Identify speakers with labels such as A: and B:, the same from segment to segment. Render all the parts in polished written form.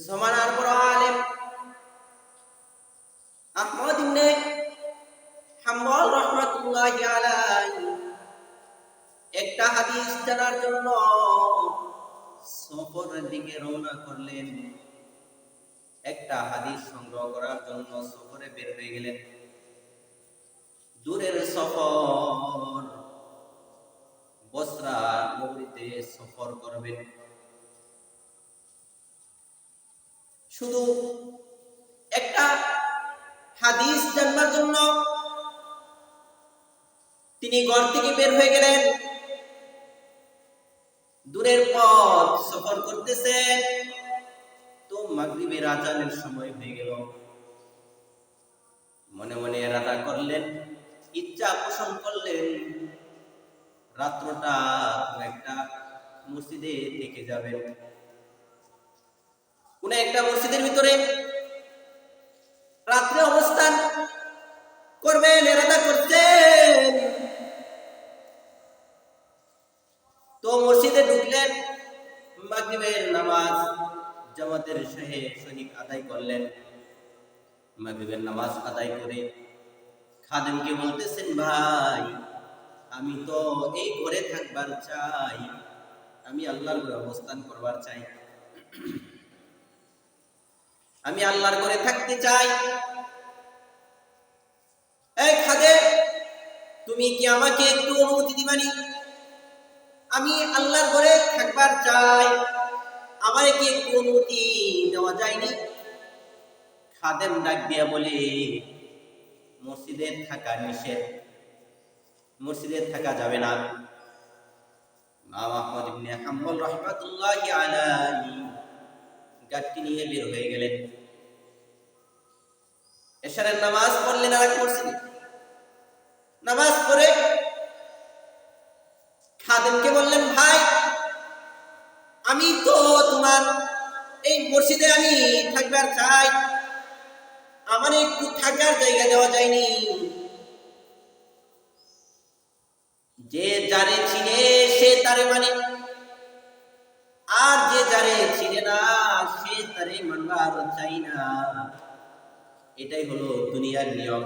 A: জমানার বড় আলেম আহমদ ইবনে হাম্বল রাহমাতুল্লাহি আলাইহি একটা হাদিস জানার জন্য সফরের দিকে রওনা করলেন। একটা হাদিস সংগ্রহ করার জন্য সফরে বের হয়ে গেলেন। দূরের সফর, বসরা নগরীতে সফর করবেন। শুধু একটা হাদিস জানবার জন্য তিনি ঘর থেকে বের হয়ে গেলেন। দূরের পথ সফর করতেছেন, তো মাগরিবের আজানের সময় হয়ে গেল। মনে মনে ইরাদা করলেন, ইচ্ছা পোষণ করলেন, রাত্রটা একটা মসজিদে থেকে যাবেন। কোন একটা মসজিদের ভিতরে রাত্রে অবস্থান করবেন ইরাদা করতেন। তো মসজিদে ঢুকলেন, মাগরিবের নামাজ জামাতের সহিত আদায় করলেন। মাগরিবের নামাজ আদায় করে খাদেমকে বলতেছেন, ভাই আমি তো এই ঘরে থাকবার চাই, আমি আল্লাহর ঘরে অবস্থান করবার চাই, আমি আল্লাহর ঘরে থাকতে চাই। এই খাদেম, তুমি কি আমাকে একটু অনুমতি দিবানি? আমি আল্লাহর ঘরে থাকবার চাই, আমারে কি একটু অনুমতি দেওয়া যায়নি? খাদেম ডাক দিয়া বলে, মসজিদে থাকা নিষেধ, মসজিদে থাকা যাবে না। ইমাম আহমদ ইবনে হাম্বল রাহমাতুল্লাহি আলাইহি গাড়ি নিয়ে বের হয়ে গেলেন। এশারের নামাজ পড়লেন আর এক মসজিদে। নামাজ পড়ে খাদেমকে বললেন, ভাই আমি তো তোমার এই মসজিদে আমি থাকবার চাই, আমার একটু থাকার জায়গা দেওয়া যায়নি? যে যারে চিনে সে তারে মানে, আর যে যারে চিনে না সে তারে মানবার চাই না। এটাই হলো দুনিয়ার নিয়ম।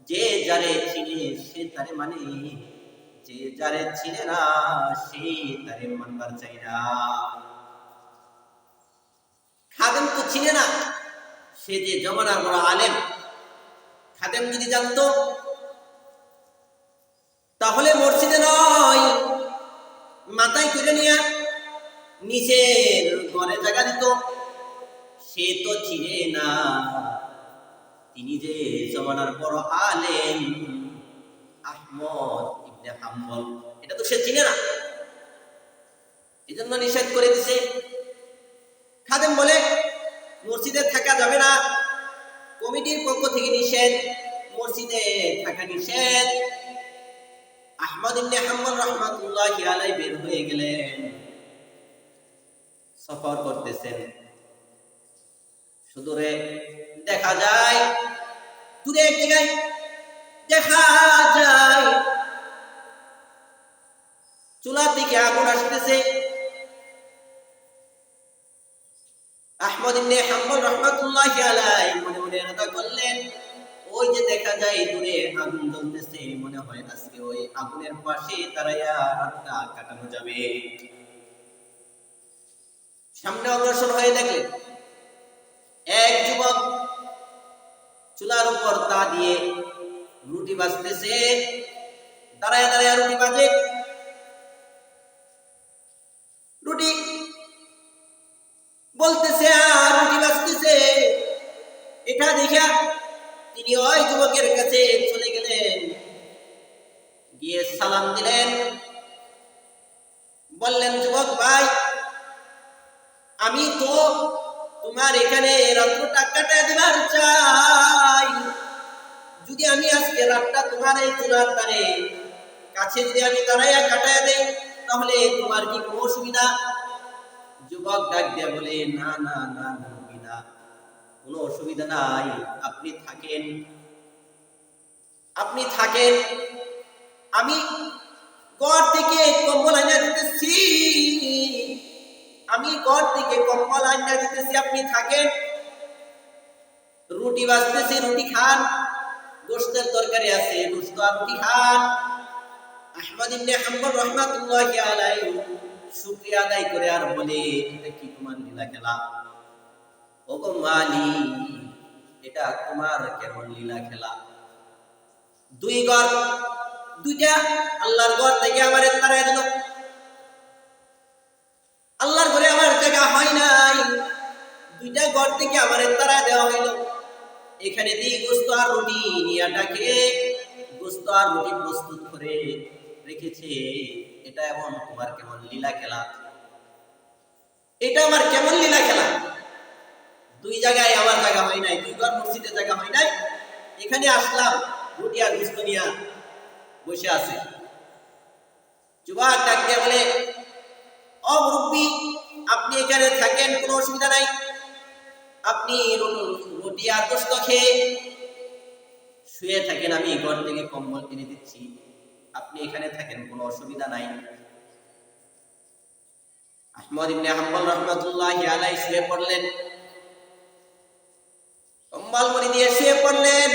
A: যে যারে চিনে সে তারে মানে, যে যারে চিনে না সে তারে মানবার চাই না। খাদেম তো চিনে না, সে যে জমানার বড় আলেম। খাদেম যদি জানতো তাহলে মসজিদে নয়, মাথায় তুলে নিয়ে নিচের ঘরে জায়গা দিত। সে তো চিনে না তিনি যে জমানার বড় আলেম আহমদ ইবনে হাম্বল, এটা তো সে চিনে না, এই জন্য নিষেধ করে দিছে। খাদেম বলে, মসজিদে থাকা যাবে না, কমিটির পক্ষ থেকে নিষেধ, মসজিদে থাকা নিষেধ। আহমদ ইবনে হাম্বল রাহমাতুল্লাহি আলাইহি বের হয়ে গেলেন, সফর করতেছেন। সুদূরে দেখা যায়, দূরে এক জায়গায় দেখা যায় চুলা থেকে আগুন আসতেছে। আহমদ ইবনে হাম্বল রাহমাতুল্লাহি আলাইহি মনে মনে ইরাদা করলেন, ওই যে দেখা যায় দূরে আগুন জ্বলতেছে, মনে হয় আজকে ওই আগুনের পাশে দাঁড়াইয়া রাতটা কাটানো যাবে। সামনে অগ্রসর হয়ে দেখলেন এক যুবক চুলার উপর তা দিয়ে রুটি ভাজতেছে। দাঁড়ায় দাঁড়ায় রুটি ভাজে, রুটি বলতেছে আর রুটি ভাজতেছে। এটা দেখা তিনি ওই যুবকের কাছে চলে গেলেন, গিয়ে সালাম দিলেন। বললেন, যুবক ভাই, আমি তো তোমার এখানে রাত্রটা কাটায় দিবার চাই। যদি আমি আজকে রাতটা তোমার এই চুলার ধারে কাছে যদি আমি দাঁড়াইয়া কাটায় দেই, তাহলে তোমার কি কোনো অসুবিধা? যুবক ডাক দিয়া বলে, না না না না, কোনো অসুবিধা নাই, আপনি থাকেন, আপনি থাকেন, আমি ঘর থেকে কম্বল আনিয়া দিতেছি, আমি ঘর থেকে কম্বল আইনা দিতেছি, আপনি থাকেন। রুটি বাজতেছি, রুটি খান। গোশতের তরকারি আছে, গোশত আর রুটি খান। আহমদ ইবনে হাম্বল রাহমাতুল্লাহি আলাইহি শুকরিয়া আদায় করে আর বলে, এটা কি তোমার লীলা খেলা? ওগো মালিক, এটা তোমার কেমন লীলা খেলা? দুই ঘর, দুইটা আল্লাহর ঘর থেকে আমারে তাড়ায় দিল। আল্লাহর ঘরে আমার জায়গা হয় নাই, দুইটা ঘর থেকে আমারে তাড়ায় দেওয়া হইল। এখানে দিয়ে গোশত আর রুটি নিয়ে ডাকে, গোশত আর রুটি প্রস্তুত করে রেখেছে। এটা এমন তোমার কেমন লীলা খেলা? এটা আমার কেমন লীলা খেলা? দুই জায়গায় আমার জায়গা হয় নাই, দুই ঘর মসজিদে জায়গা হয় নাই, এখানে আসলাম রুটি আর গোশত নিয়ে বসে আছে। যুবক ডাক দিয়ে বলে, ও মুরব্বি, আপনি এখানে থাকেন, কোনো অসুবিধা নাই। আপনি রুটি আর গোশত খেয়ে শুয়ে থাকেন, আমি ঘর থেকে কম্বল কিনে দিচ্ছি, আপনি এখানে থাকেন, কোনো অসুবিধা নাই। আহমদ ইবনে হাম্বল রাহমাতুল্লাহি আলাইহি শুয়ে পড়লেন, কম্বল মুড়ি দিয়ে শুয়ে পড়লেন।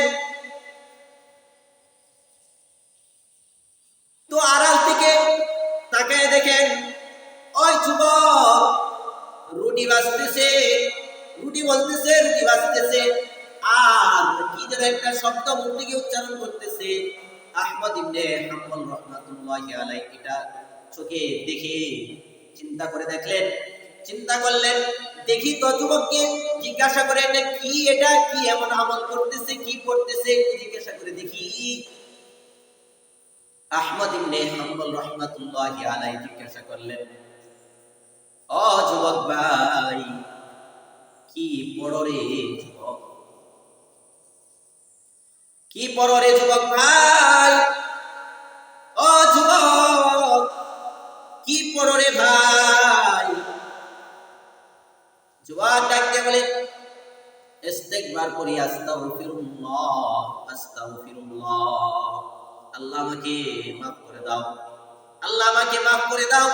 A: তো আড়াল থেকে তাকায় দেখেন, ওই যুবক রুটি বাজতেছে, রুটি বলতেছে, রুটি বাজতেছে, আর কি যেন একটা শব্দ মুখ থেকে উচ্চারণ করতেছে। আহমদ ইবনে হাম্বল রাহমাতুল্লাহি আলাইহি এটা চোখে দেখে চিন্তা করে দেখলেন, চিন্তা করলেন, দেখি তো যুবককে জিজ্ঞাসা করে, এটা কি, এটা কি এমন আমল করতেছে, কি করতেছে, জিজ্ঞাসা করে দেখি। আহমদ ইবনে হাম্বল রাহমাতুল্লাহি আলাইহি জিজ্ঞাসা করলেন, ও যুবক ভাই, কি পড়ো রে যুবক, কি পড়ো রে যুবক ভাই? ও যুবক, কি পড়ো রে ভাই? যুবক ডাকতে বলে, ইস্তিগফার করি, আস্তাগফিরুল্লাহ, আস্তাগফিরুল্লাহ। আল্লাহ আমাকে মাফ করে দাও, আল্লাহ আমাকে মাফ করে দাও,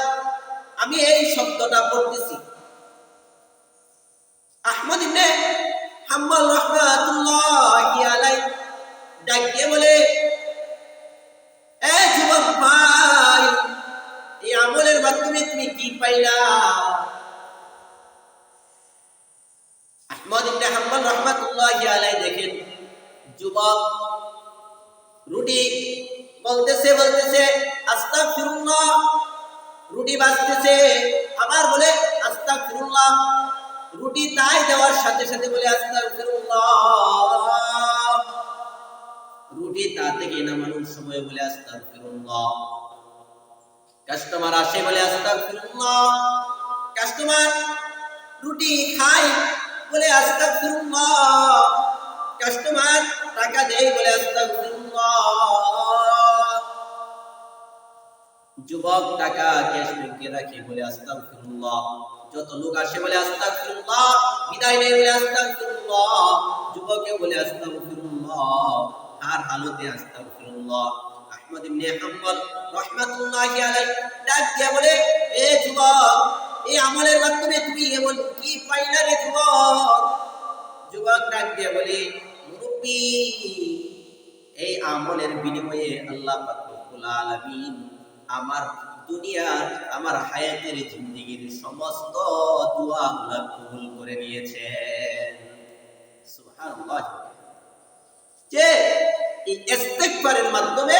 A: আমি এই শব্দটা পড়তেছি। আহমদ ইবনে হাম্বল রাহমাতুল্লাহি আলাইহি ডাক দিয়ে বলে, এ যুবক ভাই, এই আমলের মাধ্যমে তুমি কি পাইলা? আহমদ ইবনে হাম্বল রাহমাতুল্লাহি আলাইহি দেখেন, যুবক রুটি বলতেছে, বলতেছে আস্তাগফিরুল্লাহ, রুটি বাজতেছে, আবার বলে আস্তাগফিরুল্লাহ, রুটি তাই দেওয়ার সাথে সাথে বলে আস্তাগফিরুল্লাহ, রুটি তা থেকে নামানোর সময় বলে আস্তাগফিরুল্লাহ। কাস্টমার আসে, বলে আস্তাগফিরুল্লাহ, কাস্টমার রুটি খায়, বলে আস্তাগফিরুল্লাহ, কাস্টমার টাকা দেয়, বলে আস্তাগফিরুল্লাহ, যুবক টাকা ক্যাশ ব্যাংকে রাখে, বলে আস্তাগফিরুল্লাহ, যত লোক আসে বলে আস্তাগফিরুল্লাহ, বিদায় নেয় বলে আস্তাগফিরুল্লাহ, যুবকে বলে আস্তাগফিরুল্লাহ, আর হালতে আস্তাগফিরুল্লাহ। আহমদ ইবনে হাম্বল রাহমাতুল্লাহি আলাইহি ডাক দিয়া বলে, এ যুবক, এই আমলের মাধ্যমে তুমি এমন কি পাইলা রে যুবক? যুবক ডাক দিয়া বলে, মুরব্বি, এই আমলের বিনিময়ে আল্লাহ পাক রব্বুল আলামিন আমার দুনিয়ার, আমার হায়াতের জিন্দেগীর সমস্ত দোয়াগুলো কবুল করে নিয়েছেন। সুবহানাল্লাহ। যে এই ইস্তিগফারের মাধ্যমে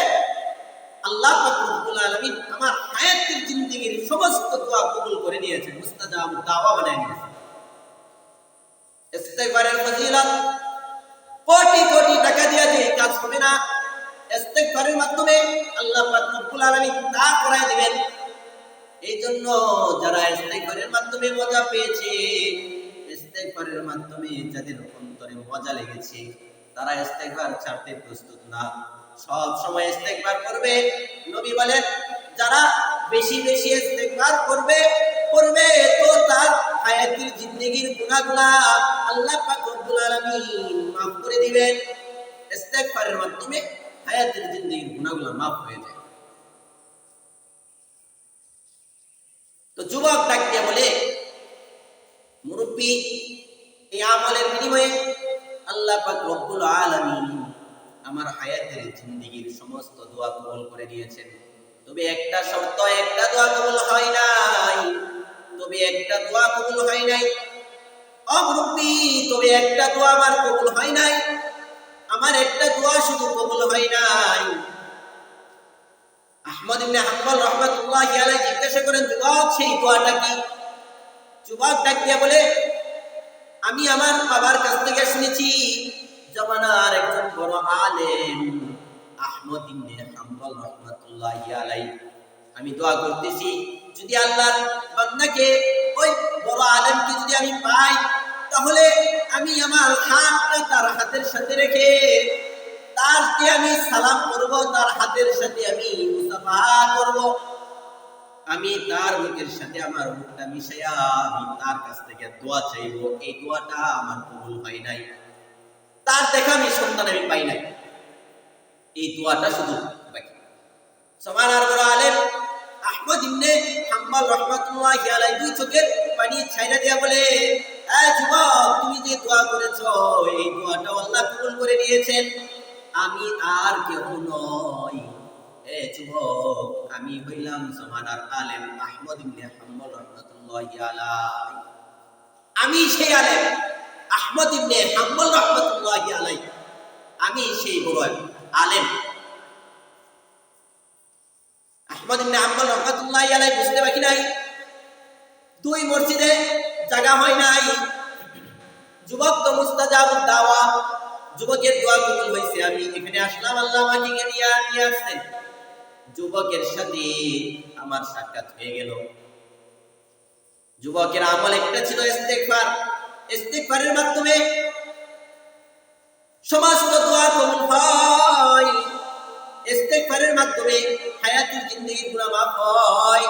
A: আল্লাহ পাক রব্বুল আলামিন আমার হায়াতের জিন্দেগীর সমস্ত দোয়া কবুল করে নিয়েছেন, মুস্তাজাবুদ দাওয়া বানায় নিয়েছেন। ইস্তিগফারের ফজিলত কোটি কোটি টাকা দিয়ে যে কাজ হবে না, ইস্তিগফারের মাধ্যমে আল্লাহ পাক রব্বুল আলামিন তা করায় দিবেন। এই জন্য যারা ইস্তিগফারের মাধ্যমে মজা পেয়েছে, ইস্তিগফারের মাধ্যমে যাদের অন্তরে মজা লেগেছে, তারা ইস্তিগফার ছাড়তে প্রস্তুত না, সব সময় ইস্তিগফার করবে। নবী বলেন, যারা বেশি বেশি ইস্তিগফার করবে তো তার হায়াতের জিন্দেগীর গুনাহগুলো আল্লাহ পাক রব্বুল আলামিন maaf করে দিবেন। ইস্তিগফারের মাধ্যমে হায়াতের জিন্দেগীর গুনাহগুলো maaf হয়ে যায়। তো যুবক ডাক দিয়ে বলে, মুরব্বী, এই আমলের বিনিময়ে আল্লাহ পাক রব্বুল আলামিন আমার হায়াতের জিন্দেগীর সমস্ত দোয়া কবুল করে নিয়েছেন। তবে একটা শর্ত, একটা দোয়া কবুল হয় নাই। তবে একটা দোয়া কবুল হয় নাই। ও মুরব্বী, তবে একটা দোয়া আমার কবুল হয় নাই। আমার একটা দোয়া শুধু কবুল হয় নাই। আহমদ ইবনে হাম্বল রাহমাতুল্লাহি আলাইহি জিজ্ঞাসা করেন, যুবক সেই দোয়াটা কি? যুবক ডাক দিয়া বলে, আমি আমার বাবার কাছ থেকে শুনেছি জমানার একজন বড় আলেম আহমদ ইবনে হাম্বল রাহমাতুল্লাহি আলাইহি, আমি দোয়া করতেছি যদি আল্লাহর বান্দাকে, ওই বড় আলেমকে যদি আমি পাই, তাহলে আমি আমার হাতটা তার হাতের সাথে রেখে তারকে আমি সালাম করব, তার হাতের সাথে আমি মুসাফা করব, আমি তার মুখের সাথে আমার মুখটা মিশাইয়া আমি তার কাছ থেকে দোয়া চাইব। এই দোয়াটা আমার কবুল হয় নাই, তার দেখা আমি সন্তান আমি পাই নাই, এই দোয়াটা শুধু বাকি। সমানার বড় আলেম আহমদ ইবনে হাম্বল রাহমাতুল্লাহি আলাইহি দুই চোখের পানি ছাইরা দিয়া বলে, এই যুবক, তুমি যে দোয়া করেছো এই দোয়াটা আল্লাহ কবুল করে নিয়েছেন। আমি আর কেউ নই, এ যুবক, আমি হইলাম জমানার আলেম আহমদ ইবনে হাম্বল রাহমাতুল্লাহি আলাইহি। আমি সেই আলেম আহমদ ইবনে হাম্বল রাহমাতুল্লাহি আলাইহি, আমি সেই বড় আলেম আহমদ ইবনে হাম্বল রাহমাতুল্লাহি আলাইহি। বুঝতে বাকি নাই, দুই মসজিদে জায়গা হয় নাই। যুবক তো মুস্তাজাবুদ দাওয়া, যুবকের দোয়া কবুল হয়েছে, আমি এখানে আসলাম, আল্লাহ আমাকে নিয়ে আসছেন। যুবকের সাথে আমার সাক্ষাৎ হয়ে গেল। যুবকের আমল একটা ছিল ইস্তেগফার। ইস্তেগফারের মাধ্যমে সমস্ত দোয়া কবুল হয়। ইস্তেগফারের মাধ্যমে হায়াতুল জিন্দেগি গুনাহ মাফ হয়।